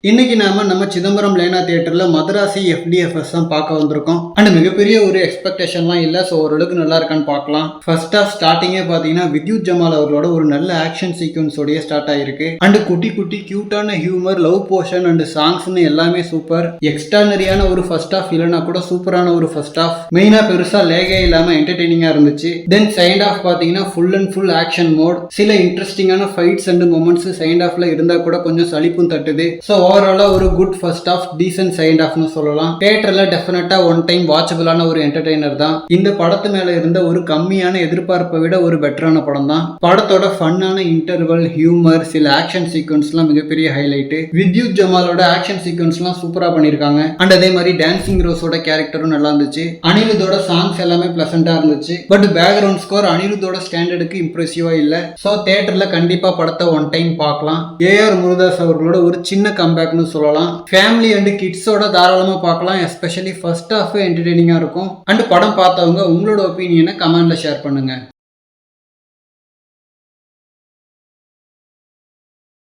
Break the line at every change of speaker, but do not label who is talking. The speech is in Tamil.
இன்னைக்கு நம்ம சிதம்பரம் லேனா தியேட்டர்ல மதராசி FDFS தான் பார்க்க வந்திருக்கோம். அண்ட் மிகப்பெரிய ஒரு எக்ஸ்பெக்டேஷன்லாம் இல்லை. ஸோ ஓரளவுக்கு நல்லா இருக்கான்னு பார்க்கலாம். ஃபர்ஸ்ட் ஆஃப் ஸ்டார்டிங்கே பார்த்தீங்கன்னா வித்யுத் ஜமால் அவர்களோட ஒரு நல்ல ஆக்ஷன் சீக்வன்ஸோடய ஸ்டார்ட் ஆயிருக்கு. அண்ட் குட்டி குட்டி கியூட்டான ஹியூமர், லவ் போர்ஷன் அண்ட் சாங்ஸ்னு எல்லாமே சூப்பர். எக்ஸ்ட்ரானரியான ஒரு ஃபர்ஸ்ட் ஆஃப் இல்லைனா கூட சூப்பரான ஒரு ஃபர்ஸ்ட் ஆஃப். மெயினாக பெருசாக லேகே இல்லாமல் என்டர்டெய்னிங்காக இருந்துச்சு. தென் செகண்ட் ஆஃப் பார்த்தீங்கன்னா full and full action mode. சில இன்ட்ரெஸ்டிங்கான ஃபைட்ஸ் அண்ட் மொமெண்ட்ஸ் செகண்ட் ஆஃப்ல இருந்தால் கூட கொஞ்சம் சலிப்பும் தட்டுது. ஸோ ஓவராலா ஒரு good first half, decent second ஆஃப்னு சொல்லலாம். தியேட்டர்ல டெஃபினட்டா ஒன் டைம் வாட்சபிளான ஒரு என்டர்டெய்னர் தான். இந்த படத்து மேல இருந்த ஒரு கம்மியான எதிர்பார்ப்பை விட ஒரு பெட்டரான படம் தான். படத்தோட ஃபன்னான இன்டர்வல், ஹியூமர், சில ஆக்ஷன் சீக்வன்ஸ்லாம் மிகப்பெரிய ஹைலைட். வித்யுத் ஜமாலோட ஆக்ஷன் சீக்வன்ஸ்லாம் சூப்பரா பண்ணிருக்காங்க. அண்ட் அதே மாதிரி டான்சிங் ரோஸோட கேரக்டரும் நல்லா இருந்துச்சு. அனிருத்தோட சாங்ஸ் எல்லாமே பிளசண்டா இருந்துச்சு. பட் பேக்ரவுண்ட் ஸ்கோர் அனிருத்தோட ஸ்டாண்டர்டுக்கு இம்ப்ரெசிவா இல்ல. ஸோ தியேட்டர்ல கண்டிப்பா படத்தை ஒன் டைம் பார்க்கலாம். ஏஆர் முருகதாஸ் அவர்களோட ஒரு சின்ன கம்பேக்னு சொல்லலாம். ஃபேமிலி அண்ட் கிட்ஸோட தாராளமா பார்க்கலாம். எஸ்பெஷலி ஃபர்ஸ்ட் ஹாஃப் என்டர்டெய்னிங்கா இருக்கும். அண்ட் படம் பார்த்தவங்க உங்களோட ஒப்பீனியனை கமெண்ட்ல ஷேர் பண்ணுங்க.